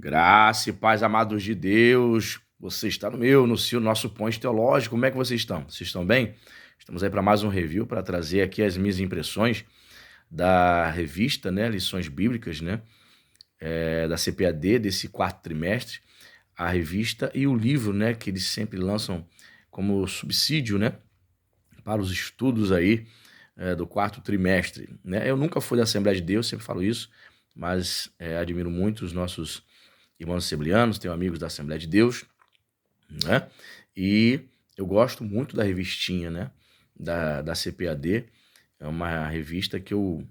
Graça e paz, amados de Deus. Você está no meu, no seu, nosso Ponte Teológico. Como é que vocês estão? Vocês estão bem? Estamos aí para mais um review, para trazer aqui as minhas impressões da revista, né? Lições Bíblicas, né? Da CPAD, desse quarto trimestre. A revista e o livro, né? Que eles sempre lançam como subsídio, né? Para os estudos aí do quarto trimestre, né? Eu nunca fui da Assembleia de Deus, sempre falo isso, mas admiro muito os nossos irmãos assembleanos, tenho amigos da Assembleia de Deus, né? E eu gosto muito da revistinha, né? Da CPAD. É uma revista que eu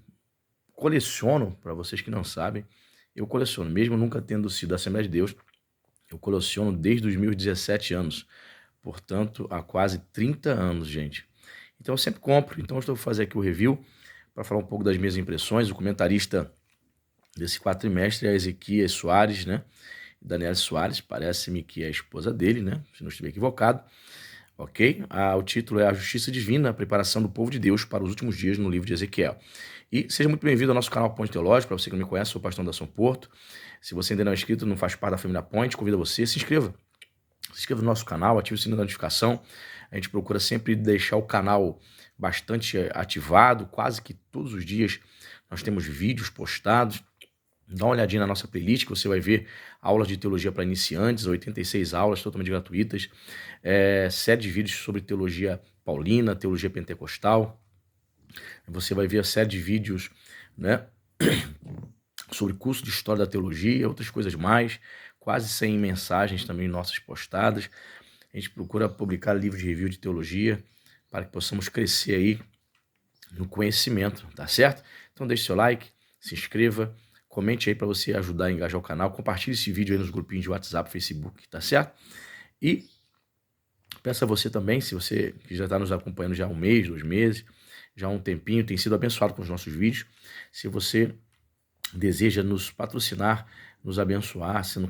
coleciono, para vocês que não sabem, eu coleciono, mesmo nunca tendo sido da Assembleia de Deus, eu coleciono desde os meus 17 anos, portanto, há quase 30 anos, gente. Então eu sempre compro, então eu estou fazendo aqui o review para falar um pouco das minhas impressões. O comentarista desse quatrimestre é Ezequias Soares, né? Daniela Soares, parece-me que é a esposa dele, né? Se não estiver equivocado, ok? O título é A Justiça Divina, a preparação do povo de Deus para os últimos dias no livro de Ezequiel. E seja muito bem-vindo ao nosso canal Ponte Teológico. Para você que não me conhece, sou o pastor Anderson Porto. Se você ainda não é inscrito, não faz parte da família Ponte, convido você, se inscreva. Se inscreva no nosso canal, ative o sininho da notificação. A gente procura sempre deixar o canal bastante ativado, quase que todos os dias nós temos vídeos postados. Dá uma olhadinha na nossa playlist, que você vai ver aulas de teologia para iniciantes, 86 aulas totalmente gratuitas, série de vídeos sobre teologia paulina, teologia pentecostal. Você vai ver a série de vídeos, né, sobre curso de história da teologia, outras coisas mais, quase 100 mensagens também nossas postadas. A gente procura publicar livros de review de teologia para que possamos crescer aí no conhecimento, tá certo? Então deixe seu like, se inscreva, comente aí para você ajudar a engajar o canal, compartilhe esse vídeo aí nos grupinhos de WhatsApp, Facebook, tá certo? E peço a você também, se você que já está nos acompanhando já há um mês, 2 meses, já há um tempinho, tem sido abençoado com os nossos vídeos, se você deseja nos patrocinar, nos abençoar, sendo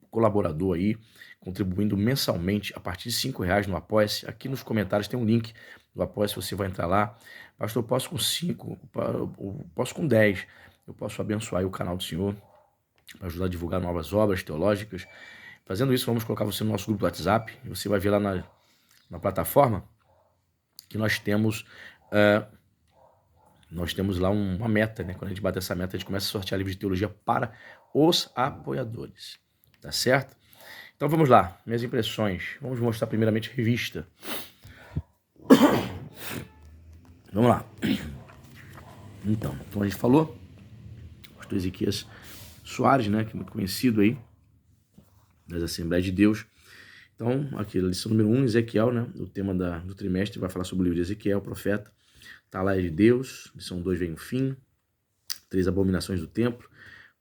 colaborador aí, contribuindo mensalmente a partir de R$5 no Apoia-se. Aqui nos comentários tem um link do Apoia-se, você vai entrar lá. Pastor, eu posso com 5, eu posso com 10, eu posso abençoar aí o canal do Senhor, para ajudar a divulgar novas obras teológicas. Fazendo isso, vamos colocar você no nosso grupo do WhatsApp, e você vai ver lá na plataforma que nós temos lá uma meta, né? Quando a gente bate essa meta, a gente começa a sortear livros de teologia para os apoiadores, tá certo? Então vamos lá, minhas impressões. Vamos mostrar primeiramente a revista. Vamos lá. Então, como a gente falou, o pastor Ezequias Soares, né, que é muito conhecido aí, das Assembleias de Deus. Então, aqui, a lição número 1, Ezequiel, né, o tema do trimestre, vai falar sobre o livro de Ezequiel, profeta. Atalaia de Deus, lição 2, vem o fim. 3, abominações do templo.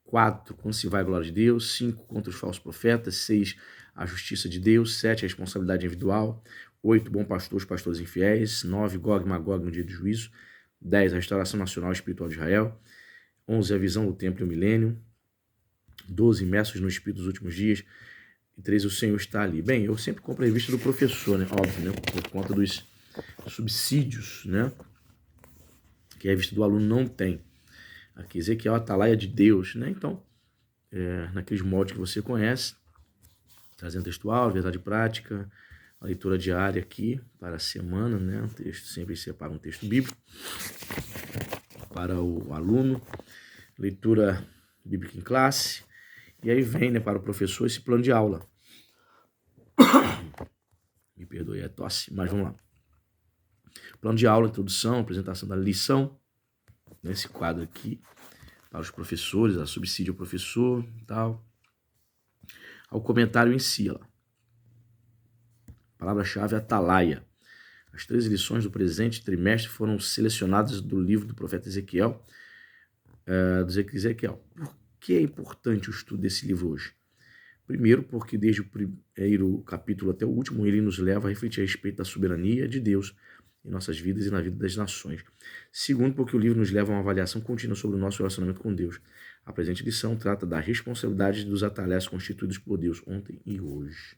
4, quando se vai a glória de Deus. 5, contra os falsos profetas. 6, a justiça de Deus. 7, a responsabilidade individual. 8, bom pastor, os pastores infiéis. 9, Gog e Magog no dia do juízo. 10, a restauração nacional e espiritual de Israel. 11, a visão do templo e o milênio. 12, imersos no espírito dos últimos dias. E 13, o Senhor está ali. Bem, eu sempre compro a revista do professor, né? Óbvio, né? Por conta dos subsídios, né? Que a revista do aluno não tem. Aqui, Ezequiel, Atalaia de Deus, né? Então, naqueles moldes que você conhece, trazendo textual, verdade prática, a leitura diária aqui para a semana, né? O texto sempre separa um texto bíblico para o aluno, leitura bíblica em classe, e aí vem, né, para o professor esse plano de aula. Me perdoe a tosse, mas vamos lá. Plano de aula, introdução, apresentação da lição, nesse quadro aqui, para os professores, a subsídio ao professor e tal. Ao comentário em si, ó. Palavra-chave, Atalaia. As 3 lições do presente trimestre foram selecionadas do livro do profeta Ezequiel, Por que é importante o estudo desse livro hoje? Primeiro, porque desde o primeiro capítulo até o último, ele nos leva a refletir a respeito da soberania de Deus em nossas vidas e na vida das nações. Segundo, porque o livro nos leva a uma avaliação contínua sobre o nosso relacionamento com Deus. A presente lição trata da responsabilidade dos atalhos constituídos por Deus ontem e hoje.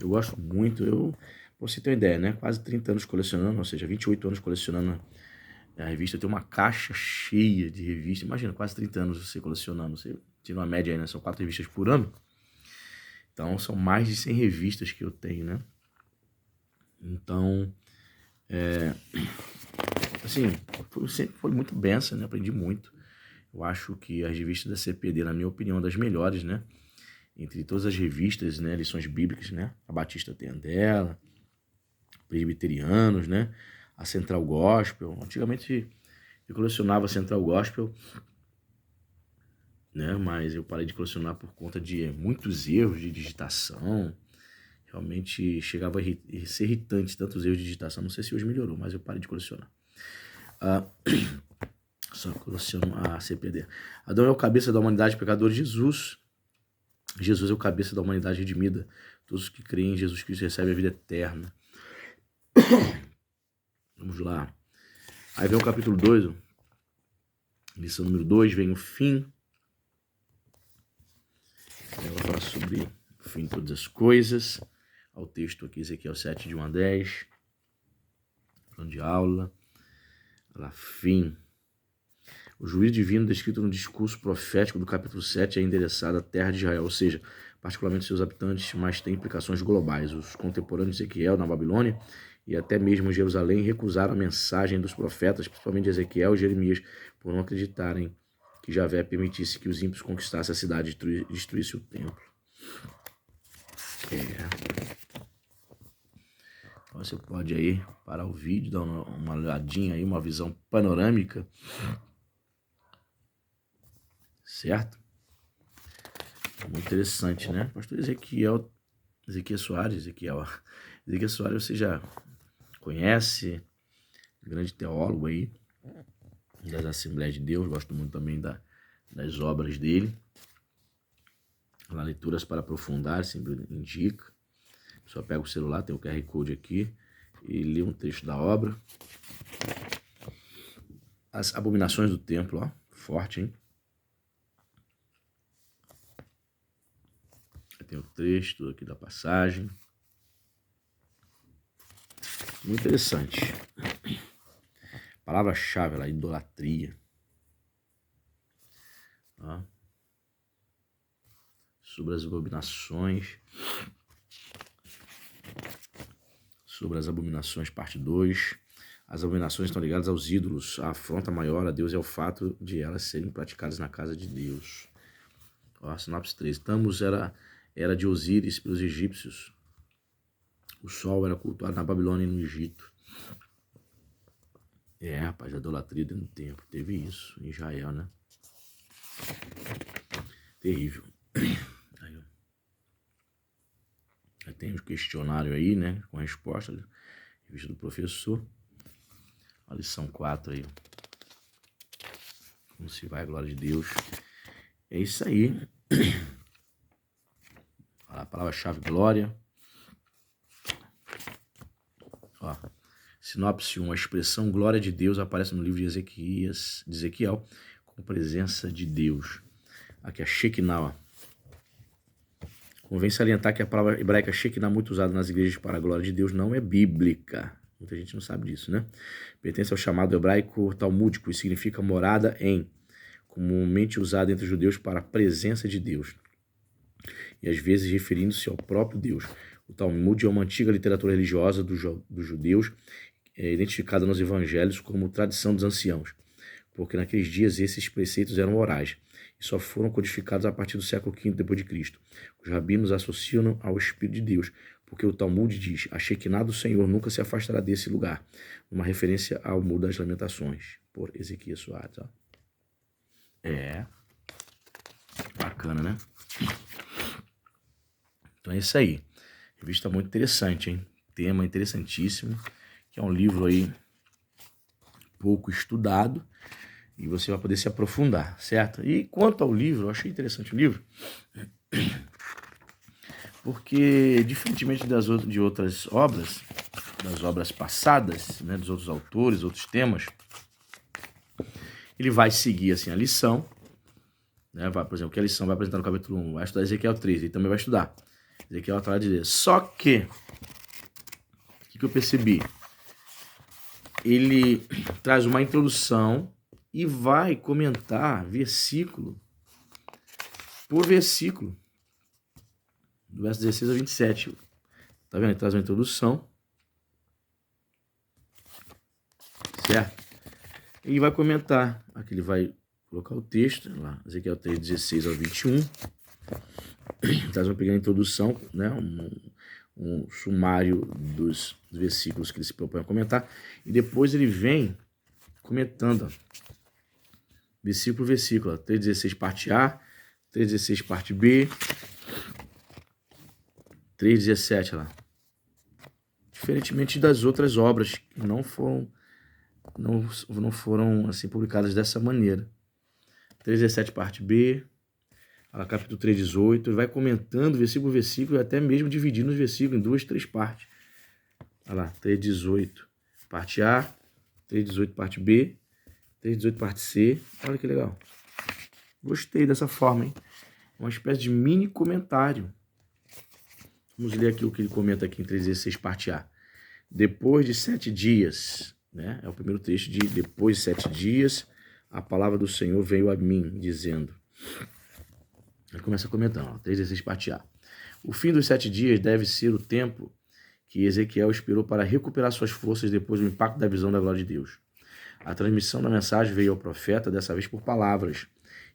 Eu gosto muito, pra você ter uma ideia, né? Quase 30 anos colecionando, ou seja, 28 anos colecionando a revista. Eu tenho uma caixa cheia de revistas. Imagina, quase 30 anos você colecionando. Você tira uma média aí, né? São 4 revistas por ano. Então, são mais de 100 revistas que eu tenho, né? Então, assim, sempre foi muito benção, né? Aprendi muito. Eu acho que as revistas da CPD, na minha opinião, das melhores, né? Entre todas as revistas, né? Lições bíblicas, né? A Batista tem a dela, Presbiterianos, né? A Central Gospel. Antigamente eu colecionava a Central Gospel, né? Mas eu parei de colecionar por conta de muitos erros de digitação. Realmente chegava a ser irritante tantos erros de digitação. Não sei se hoje melhorou, mas eu parei de colecionar. Só coleciono a CPD. Adão é o cabeça da humanidade pecadora. Jesus é o cabeça da humanidade redimida. Todos que creem em Jesus Cristo recebem a vida eterna. Vamos lá. Aí vem o capítulo 2, lição número 2, vem o fim. Ela vai falar sobre o fim de todas as coisas. Ao texto aqui, Ezequiel 7, de 1 a 10. Plano de aula. Lá, fim. O juízo divino descrito no discurso profético do capítulo 7 é endereçado à terra de Israel, ou seja, particularmente seus habitantes, mas tem implicações globais. Os contemporâneos de Ezequiel na Babilônia e até mesmo Jerusalém recusaram a mensagem dos profetas, principalmente de Ezequiel e Jeremias, por não acreditarem que Javé permitisse que os ímpios conquistassem a cidade e destruíssem o templo. Você pode aí parar o vídeo, dar uma olhadinha aí, uma visão panorâmica, certo? Muito interessante, né? Pastor Ezequiel Soares, você já conhece, grande teólogo aí das Assembleias de Deus, gosto muito também das obras dele. Lá, leituras para aprofundar, sempre indica. Só pega o celular, tem o QR Code aqui e lê um texto da obra. As abominações do templo, ó, forte, hein? Tem o texto aqui da passagem. Muito interessante. Palavra-chave lá, idolatria. Ó. Sobre as abominações. Sobre as abominações, parte 2. As abominações estão ligadas aos ídolos. A afronta maior a Deus é o fato de elas serem praticadas na casa de Deus. Ó, sinopse 3. Tammuz era de Osíris pelos egípcios. O sol era cultuado na Babilônia e no Egito. Rapaz, a idolatria dentro do templo. Teve isso em Israel, né? Terrível. Aí tem o questionário aí, né? Com a resposta. Revista do professor. A lição 4 aí. Como se vai a glória de Deus. É isso aí. A palavra-chave glória. Ó, sinopse 1. A expressão glória de Deus aparece no livro de Ezequiel com presença de Deus. Aqui a Shekinah. Convém salientar que a palavra hebraica Shekinah, muito usada nas igrejas para a glória de Deus, não é bíblica. Muita gente não sabe disso, né? Pertence ao chamado hebraico talmúdico e significa morada em, comumente usada entre os judeus para a presença de Deus, e às vezes referindo-se ao próprio Deus. O Talmud é uma antiga literatura religiosa dos judeus, identificada nos evangelhos como tradição dos anciãos, porque naqueles dias esses preceitos eram orais e só foram codificados a partir do século V d.C. Os rabinos associam ao Espírito de Deus, porque o Talmud diz: a Shekinah do Senhor nunca se afastará desse lugar, uma referência ao Muro das Lamentações, por Ezequiel Soares. Ó. Bacana, né? Então é isso aí. Revista muito interessante, hein? Tema interessantíssimo, que é um livro aí pouco estudado e você vai poder se aprofundar, certo? E quanto ao livro, eu achei interessante o livro, porque diferentemente de outras obras, das obras passadas, né, dos outros autores, outros temas, ele vai seguir assim a lição, né? Por exemplo, que a lição vai apresentar no capítulo 1, vai estudar Ezequiel 3, ele também vai estudar Ezequiel atrás de Deus. Só que, o que eu percebi? Ele traz uma introdução e vai comentar versículo por versículo, do verso 16 a 27. Tá vendo? Ele traz uma introdução. Certo? E vai comentar. Aqui ele vai colocar o texto, lá, Ezequiel 3, 16 ao 21. Traz uma pequena introdução, né? Um sumário dos versículos que ele se propõe a comentar. E depois ele vem comentando, ó, versículo por versículo. 3,16 parte A, 3,16 parte B, 3,17 lá. Diferentemente das outras obras que não foram assim publicadas dessa maneira. 3,17 parte B, capítulo 3,18, ele vai comentando versículo por versículo, até mesmo dividindo os versículos em 2, 3 partes. Olha lá, 3,18 parte A, 3,18 parte B, 3,18 parte C. Olha que legal. Gostei dessa forma, hein? Uma espécie de mini comentário. Vamos ler aqui o que ele comenta aqui em 3,16 parte A. Depois de 7 dias, né? É o primeiro trecho de depois de 7 dias, a palavra do Senhor veio a mim, dizendo. Ele começa comentando, 3,16 parte A. O fim dos 7 dias deve ser o tempo que Ezequiel esperou para recuperar suas forças depois do impacto da visão da glória de Deus. A transmissão da mensagem veio ao profeta, dessa vez por palavras,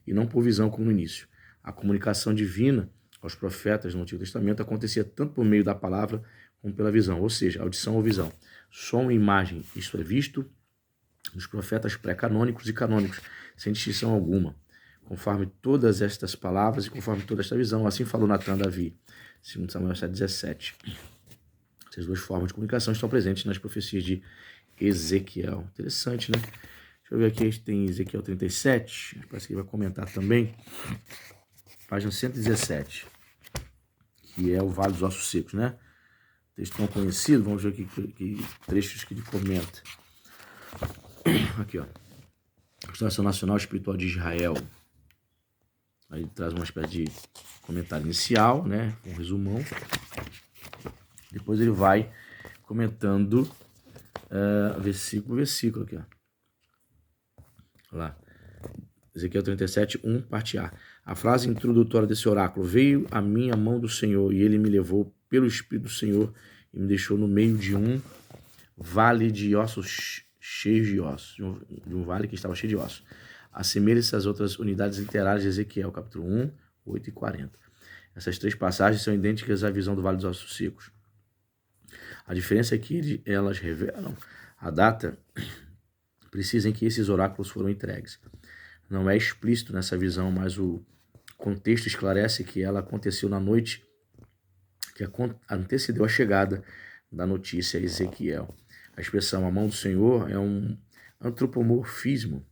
e não por visão como no início. A comunicação divina aos profetas no Antigo Testamento acontecia tanto por meio da palavra como pela visão, ou seja, audição ou visão. Som e imagem, isto é visto nos profetas pré-canônicos e canônicos, sem distinção alguma. Conforme todas estas palavras e conforme toda esta visão, assim falou Natan a Davi, 2 Samuel 7,17. Essas duas formas de comunicação estão presentes nas profecias de Ezequiel. Interessante, né? Deixa eu ver aqui, a gente tem Ezequiel 37, parece que ele vai comentar também. Página 117, que é o Vale dos Ossos Secos, né? Texto tão conhecido, vamos ver aqui que trechos que ele comenta. Aqui, ó. Constelação Nacional Espiritual de Israel. Aí ele traz uma espécie de comentário inicial, né? Um resumão. Depois ele vai comentando versículo por versículo aqui, ó. Olha lá. Ezequiel 37, 1, parte A. A frase introdutória desse oráculo: veio a mim a mão do Senhor, e ele me levou pelo Espírito do Senhor e me deixou no meio de um vale de ossos cheios de ossos, de um vale que estava cheio de ossos. Assemelha-se às outras unidades literárias de Ezequiel, capítulo 1, 8 e 40. Essas três passagens são idênticas à visão do Vale dos Ossos Secos. A diferença é que elas revelam a data precisa em que esses oráculos foram entregues. Não é explícito nessa visão, mas o contexto esclarece que ela aconteceu na noite que antecedeu a chegada da notícia a Ezequiel. A expressão a mão do Senhor é um antropomorfismo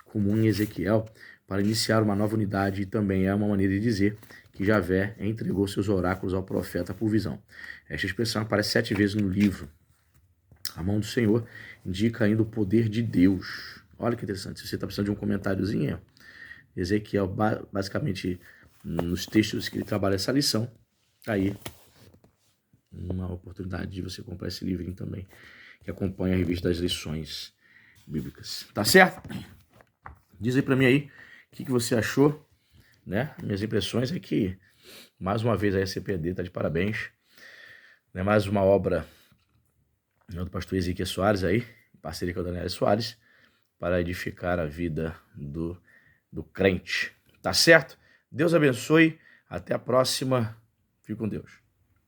comum em Ezequiel para iniciar uma nova unidade e também é uma maneira de dizer que Javé entregou seus oráculos ao profeta por visão. Esta expressão aparece 7 vezes no livro. A mão do Senhor indica ainda o poder de Deus. Olha que interessante, se você está precisando de um comentáriozinho, Ezequiel, basicamente, nos textos que ele trabalha essa lição, tá aí uma oportunidade de você comprar esse livrinho também, que acompanha a revista das lições bíblicas. Tá certo? Diz aí pra mim aí o que você achou, né? Minhas impressões é que, mais uma vez, a CPD tá de parabéns. Né? Mais uma obra do pastor Ezequiel Soares aí, em parceria com a Daniela Soares, para edificar a vida do crente. Tá certo? Deus abençoe. Até a próxima. Fique com Deus.